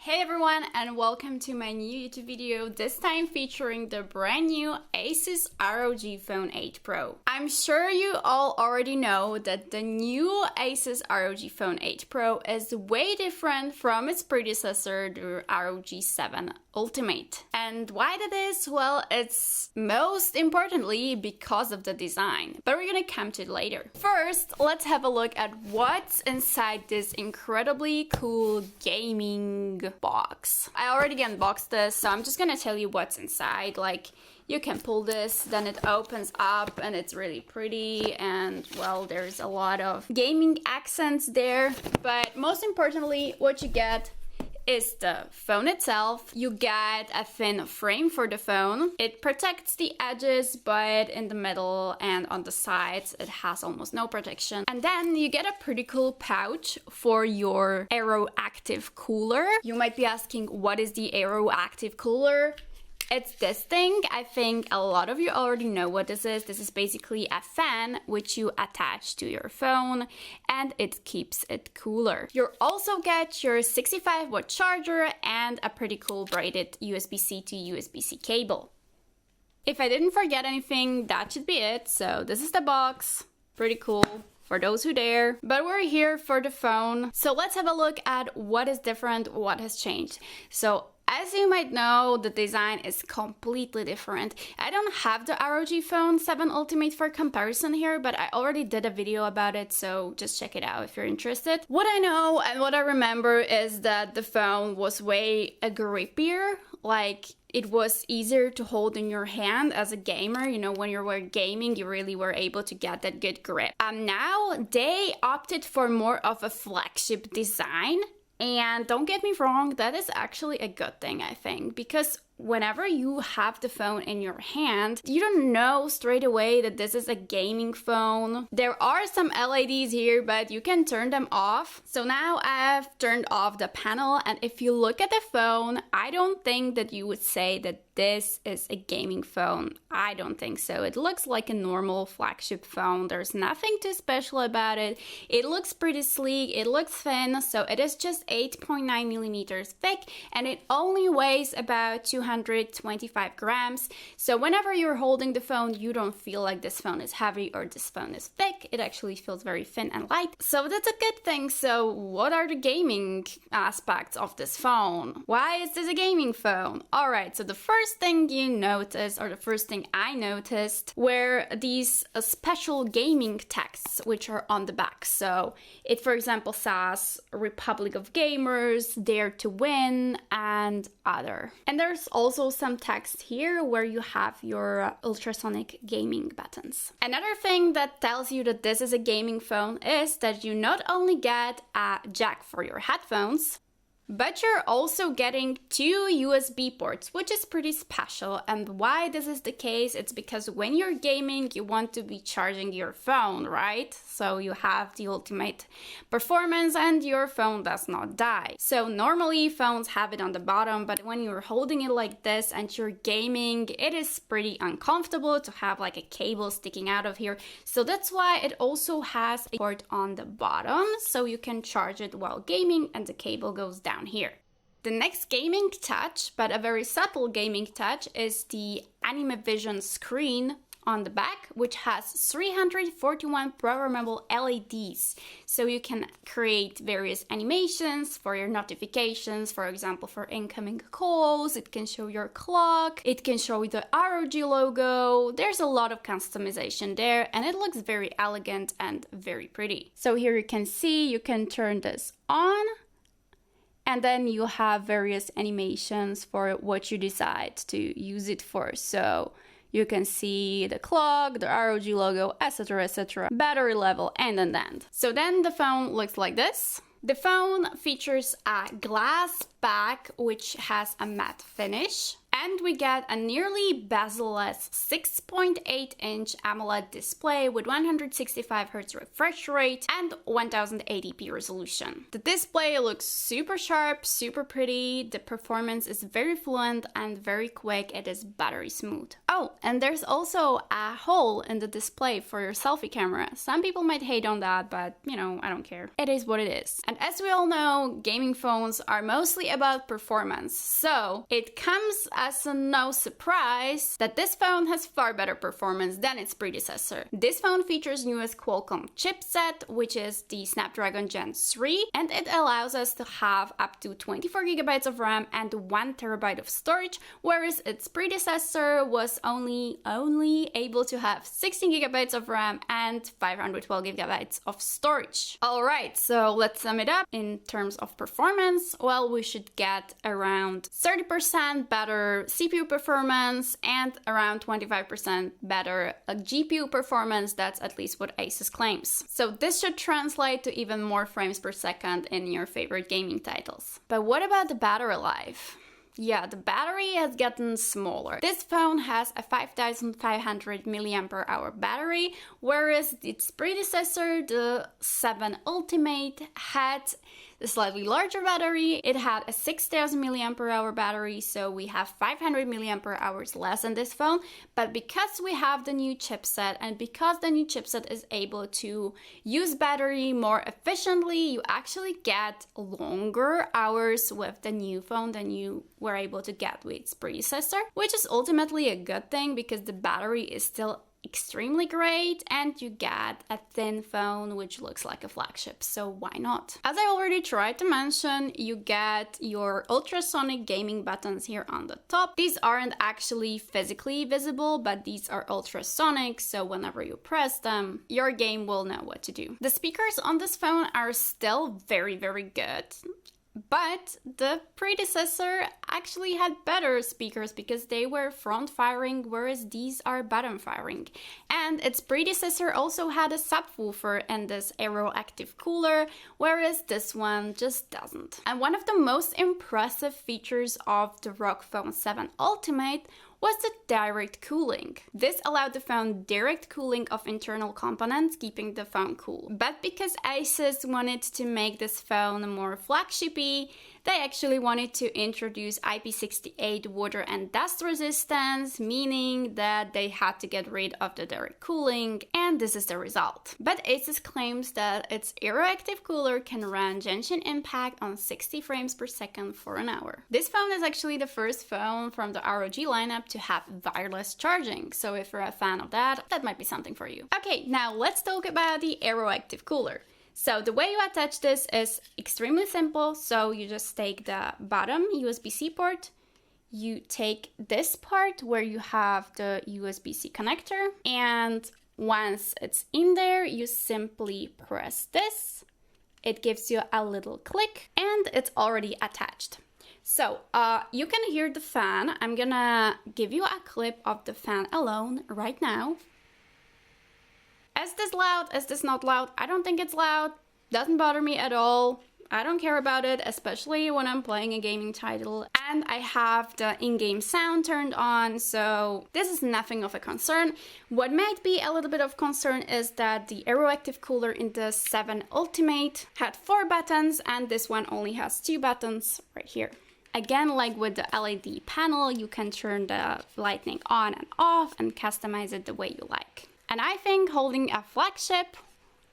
Hey everyone, and welcome to my new YouTube video, this time featuring the brand new ASUS ROG Phone 8 Pro. I'm sure you all already know that the new ASUS ROG Phone 8 Pro is way different from its predecessor, the ROG 7 Ultimate. And why that is? Well, it's most importantly because of the design, but we're gonna come to it later. First, let's have a look at what's inside this incredibly cool gaming box. I already unboxed this, so I'm just gonna tell you what's inside. Like, you can pull this, then it opens up and it's really pretty, and well, there's a lot of gaming accents there. But most importantly, what you get is the phone itself. You get a thin frame for the phone. It protects the edges, but in the middle and on the sides it has almost no protection. And then you get a pretty cool pouch for your Aeroactive cooler. You might be asking, what is the Aeroactive cooler? It's this thing. I think a lot of you already know what this is. This is basically a fan which you attach to your phone and it keeps it cooler. You also get your 65-watt charger and a pretty cool braided USB-C to USB-C cable. If I didn't forget anything, that should be it. So this is the box. Pretty cool for those who dare. But we're here for the phone. So let's have a look at what is different, what has changed. So as you might know, the design is completely different. I don't have the ROG Phone 7 Ultimate for comparison here, but I already did a video about it, so just check it out if you're interested. What I know and what I remember is that the phone was way grippier. Like, it was easier to hold in your hand as a gamer. You know, when you were gaming, you really were able to get that good grip. Now, they opted for more of a flagship design. And don't get me wrong, that is actually a good thing, I think, because whenever you have the phone in your hand, you don't know straight away that this is a gaming phone. There are some LEDs here, but you can turn them off. So now I've turned off the panel, and if you look at the phone, I don't think that you would say that this is a gaming phone. I don't think so. It looks like a normal flagship phone. There's nothing too special about it. It looks pretty sleek, it looks thin, so it is just 8.9 millimeters thick, and it only weighs about 225 grams. So whenever you're holding the phone, you don't feel like this phone is heavy or this phone is thick. It actually feels very thin and light. So that's a good thing. So what are the gaming aspects of this phone? Why is this a gaming phone? All right, so the first thing you notice, or the first thing I noticed, were these special gaming texts which are on the back. So it, for example, says Republic of Gamers, Dare to Win, and other. And there's also some text here where you have your ultrasonic gaming buttons. Another thing that tells you that this is a gaming phone is that you not only get a jack for your headphones, but you're also getting 2 USB ports, which is pretty special. And why this is the case, it's because when you're gaming, you want to be charging your phone, right? So you have the ultimate performance and your phone does not die. So normally phones have it on the bottom, but when you're holding it like this and you're gaming, it is pretty uncomfortable to have like a cable sticking out of here. So that's why it also has a port on the bottom, so you can charge it while gaming and the cable goes down here. The next gaming touch, but a very subtle gaming touch, is the Anime Vision screen on the back, which has 341 programmable LEDs. So you can create various animations for your notifications, for example, for incoming calls. It can show your clock, it can show the ROG logo. There's a lot of customization there, and it looks very elegant and very pretty. So here you can see, you can turn this on, and then you have various animations for what you decide to use it for. So you can see the clock, the ROG logo, etc., etc., battery level, and an end. So then the phone looks like this. The phone features a glass back which has a matte finish, And we get a nearly bezel-less 6.8-inch AMOLED display with 165Hz refresh rate and 1080p resolution. The display looks super sharp, super pretty, the performance is very fluent and very quick, it is battery smooth. Oh, and there's also a hole in the display for your selfie camera. Some people might hate on that, but you know, I don't care. It is what it is. And as we all know, gaming phones are mostly about performance, so it comes as no surprise that this phone has far better performance than its predecessor. This phone features newest Qualcomm chipset, which is the Snapdragon Gen 3, and it allows us to have up to 24GB of RAM and 1TB of storage, whereas its predecessor was only able to have 16GB of RAM and 512GB of storage. Alright, so let's sum it up in terms of performance. Well, we should get around 30% better CPU performance and around 25% better GPU performance. That's at least what ASUS claims. So this should translate to even more frames per second in your favorite gaming titles. But what about the battery life? Yeah, the battery has gotten smaller. This phone has a 5500 mAh battery, whereas its predecessor, the 7 Ultimate, had a slightly larger battery. It had a 6000 mAh battery, so we have 500 mAh less in this phone. But because we have the new chipset and because the new chipset is able to use battery more efficiently, you actually get longer hours with the new phone than you were able to get with its predecessor, which is ultimately a good thing because the battery is still extremely great and you get a thin phone which looks like a flagship, so why not? As I already tried to mention, you get your ultrasonic gaming buttons here on the top. These aren't actually physically visible, but these are ultrasonic, so whenever you press them, your game will know what to do. The speakers on this phone are still very, very good. But the predecessor actually had better speakers because they were front firing, whereas these are bottom firing. And its predecessor also had a subwoofer and this Aeroactive cooler, whereas this one just doesn't. And one of the most impressive features of the ROG Phone 7 Ultimate was the direct cooling. This allowed the phone direct cooling of internal components, keeping the phone cool. But because ASUS wanted to make this phone more flagshipy, they actually wanted to introduce IP68 water and dust resistance, meaning that they had to get rid of the direct cooling, and this is the result. But ASUS claims that its Aeroactive cooler can run Genshin Impact on 60 frames per second for an hour. This phone is actually the first phone from the ROG lineup to have wireless charging, so if you're a fan of that, that might be something for you. Okay, now let's talk about the Aeroactive cooler. So the way you attach this is extremely simple. So you just take the bottom USB-C port, you take this part where you have the USB-C connector, and once it's in there, you simply press this. It gives you a little click and it's already attached. So you can hear the fan. I'm gonna give you a clip of the fan alone right now. Is this loud? Is this not loud? I don't think it's loud. Doesn't bother me at all. I don't care about it, especially when I'm playing a gaming title. And I have the in-game sound turned on, so this is nothing of a concern. What might be a little bit of concern is that the Aeroactive cooler in the 7 Ultimate had 4 buttons, and this one only has 2 buttons right here. Again, like with the LED panel, you can turn the lighting on and off and customize it the way you like. And I think holding a flagship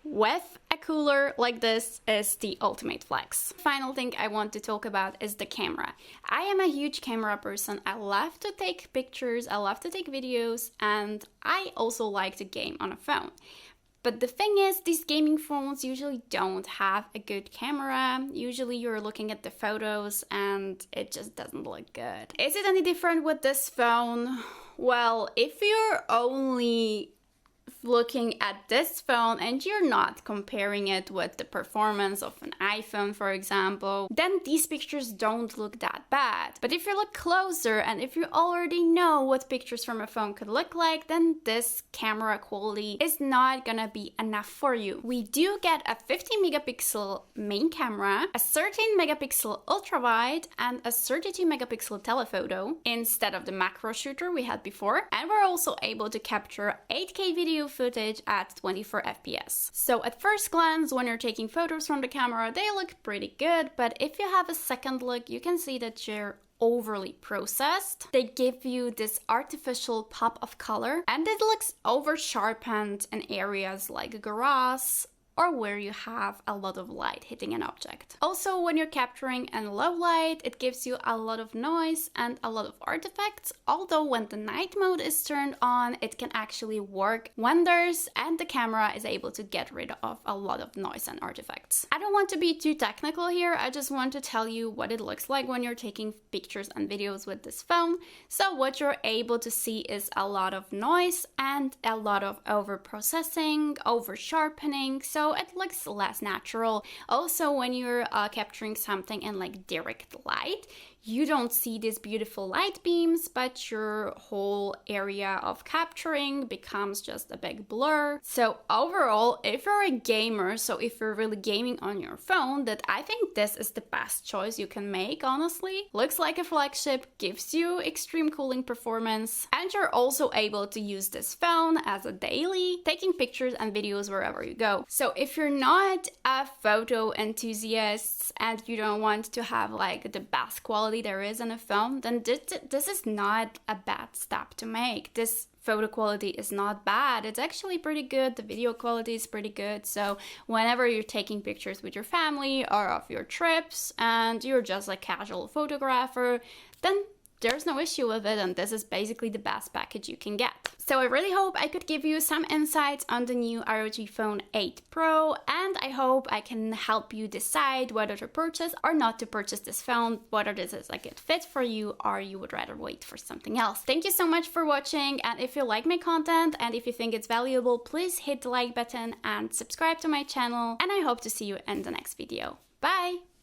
with a cooler like this is the ultimate flex. Final thing I want to talk about is the camera. I am a huge camera person. I love to take pictures, I love to take videos, and I also like to game on a phone. But the thing is, these gaming phones usually don't have a good camera. Usually you're looking at the photos and it just doesn't look good. Is it any different with this phone? Well, if you're only looking at this phone and you're not comparing it with the performance of an iPhone, for example, then these pictures don't look that bad. But if you look closer and if you already know what pictures from a phone could look like, then this camera quality is not gonna be enough for you. We do get a 50 megapixel main camera, a 13 megapixel ultra wide, and a 32 megapixel telephoto instead of the macro shooter we had before. And we're also able to capture 8K video footage at 24 FPS. So at first glance, when you're taking photos from the camera, they look pretty good, but if you have a second look, you can see that they're overly processed. They give you this artificial pop of color, and it looks over sharpened in areas like grass or where you have a lot of light hitting an object. Also, when you're capturing in low light, it gives you a lot of noise and a lot of artifacts, although when the night mode is turned on, it can actually work wonders and the camera is able to get rid of a lot of noise and artifacts. I don't want to be too technical here, I just want to tell you what it looks like when you're taking pictures and videos with this phone. So what you're able to see is a lot of noise and a lot of over processing, over sharpening, so it looks less natural. Also, when you're capturing something in like direct light, you don't see these beautiful light beams, but your whole area of capturing becomes just a big blur. So overall, if you're a gamer, so if you're really gaming on your phone, that I think this is the best choice you can make, honestly. Looks like a flagship, gives you extreme cooling performance, and you're also able to use this phone as a daily, taking pictures and videos wherever you go. So if you're not a photo enthusiast and you don't want to have like the best quality there is in a phone, then this is not a bad step to make. This photo quality is not bad. It's actually pretty good. The video quality is pretty good. So whenever you're taking pictures with your family or of your trips and you're just a casual photographer, then there's no issue with it, and this is basically the best package you can get. So I really hope I could give you some insights on the new ROG Phone 8 Pro, and I hope I can help you decide whether to purchase or not to purchase this phone, whether this is a good fit for you or you would rather wait for something else. Thank you so much for watching, and if you like my content and if you think it's valuable, please hit the like button and subscribe to my channel, and I hope to see you in the next video. Bye!